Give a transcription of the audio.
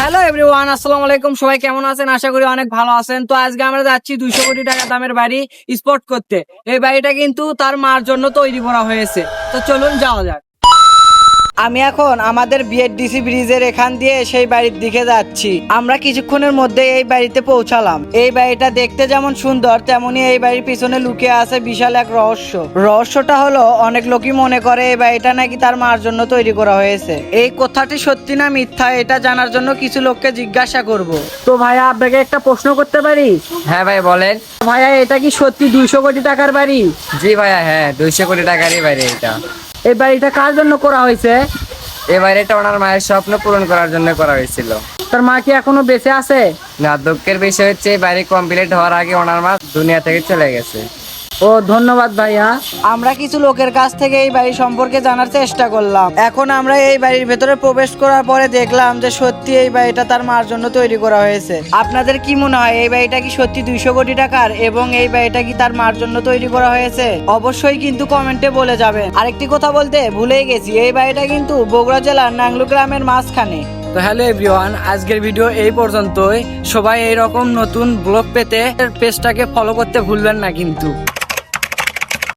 Hello everyone, আসসালামু আলাইকুম। সবাই কেমন আছেন? আশা করি অনেক ভালো আছেন। তো আজকে আমরা যাচ্ছি 200 কোটি টাকা দামের বাড়ি স্পট করতে। এই বাড়িটা কিন্তু তার মার জন্য তৈরি করা হয়েছে। তো চলুন যাওয়া যাক। আমি এখন আমাদের বিএডিসি ব্রিজের এখান দিয়ে সেই বাড়ির দিকে যাচ্ছি। আমরা কিছুক্ষণের মধ্যে এই বাড়িতে পৌঁছালাম। এই বাড়িটা দেখতে যেমন সুন্দর, তেমনি এই বাড়ির পিছনে লুকিয়ে আছে বিশাল এক রহস্য। রহস্যটা হলো, অনেক লোকই মনে করে এই বাড়িটা নাকি তার মার জন্য তৈরি করা হয়েছে। এই কথাটি সত্যি না মিথ্যা, এটা জানার জন্য কিছু লোককে জিজ্ঞাসা করব। তো ভাইয়া, আপনাকে একটা প্রশ্ন করতে পারি? হ্যাঁ ভাই বলেন। ভাইয়া, এটা কি সত্যি 200 কোটি টাকার বাড়ি? জি ভাইয়া, হ্যাঁ 200 কোটি টাকারই বাড়ি এটা। এই বাড়িটা কার জন্য করা হয়েছে? এই বাড়িটা ওনার মায়ের স্বপ্ন পূরণ করার জন্য করা হয়েছিল। তার মা কি এখনো বেঁচে আছে? না, দুঃখের বিষয় হচ্ছে এই বাড়ি কমপ্লিট হওয়ার আগে ওনার মা দুনিয়া থেকে চলে গেছে। ও ধন্যবাদ ভাইয়া। আমরা কিছু লোকের কাছ থেকে এই বাড়ি সম্পর্কে জানার চেষ্টা করলাম। এখন আমরা এই বাড়ির ভেতরে প্রবেশ করার পরে দেখলাম যে সত্যি এই বাড়িটা তার মার জন্য তৈরি করা হয়েছে। আপনাদের কি মনে হয়, এই বাড়িটা কি সত্যি 200 কোটি টাকার এবং এই বাড়িটা কি তার মার জন্য তৈরি করা হয়েছে? অবশ্যই কিন্তু কমেন্টে বলে যাবেন। আরেকটি কথা বলতে ভুলেই গেছি, এই বাড়িটা কিন্তু বগুড়া জেলার নাংলু গ্রামের মাঝখানে। তো হ্যালো এভরিওয়ান, আজকের ভিডিও এই পর্যন্তই। সবাই এইরকম নতুন ব্লগ পেতে পেজটাকে ফলো করতে ভুলবেন না কিন্তু।